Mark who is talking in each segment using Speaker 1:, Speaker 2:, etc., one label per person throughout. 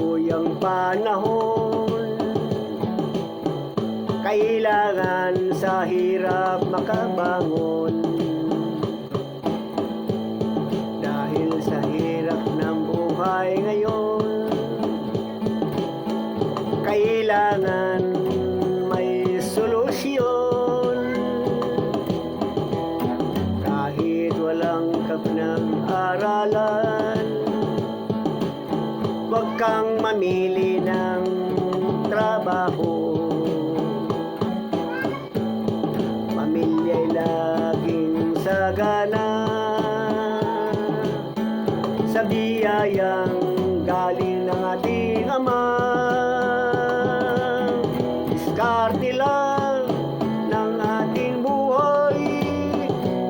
Speaker 1: ako'y ang panahon. Kailangan sa hirap makabangon. Dahil sa hirap ng buhay ngayon, kailangan may solusyon. Kahit walang kapinag-aralan, huwag kang mamili ng trabaho. Pamilya'y laging sagana sa biyayang galing ng ating Ama. Diskarte lang ng ating buhay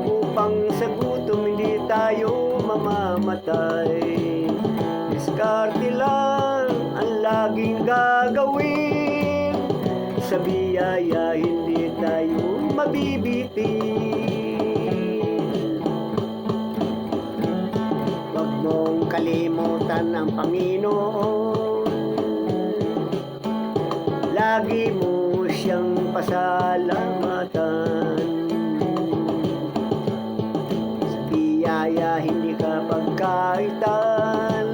Speaker 1: upang sa gutom hindi tayo mamamatay. Diskarte lang ang laging gagawin, sa biyaya hindi tayo mabibitin. Huwag mong kalimutan ang Panginoon, lagi mo siyang pasalamatan. Sa biyaya hindi ka pagkaitan,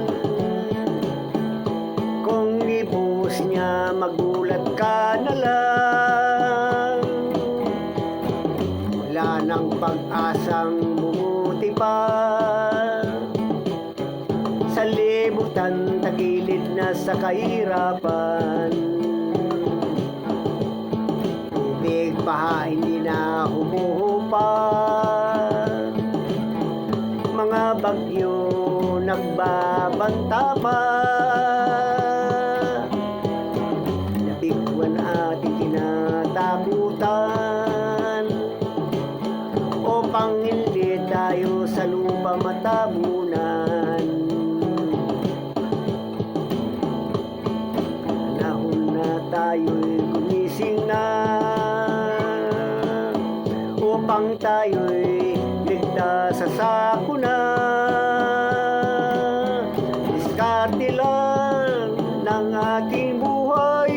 Speaker 1: kung ibus niya magulat ka na lang. Wala nang pag-asang bumuti pa, sa libutan tagilid na sa kahirapan. Tubig baha hindi na humuhupa, mga bagyo nagbabanta pa. Nabigwan ating kinatakutan, upang hindi tayo sa lupa matabunan. Panahon na tayo'y gumising na, upang tayo'y ligtas sa sakuna. Diskarte lang ng ating buhay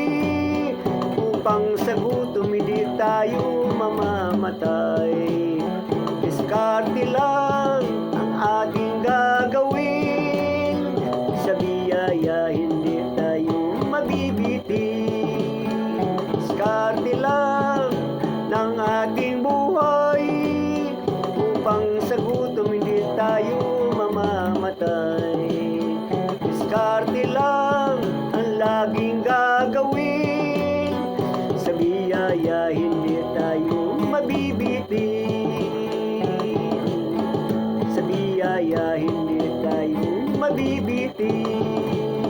Speaker 1: upang sa gutom hindi tayo mamamatay. Diskarte lang ang ating gagawin, sa biyaya hindi tayo mabibitin. Diskarte lang ng ating buhay upang sa gutom hindi tayo mamamatay. Diskarte lang ang laging gagawin, sa biyaya hindi tayo mabibitin. Sa biyaya hindi tayo mabibitin.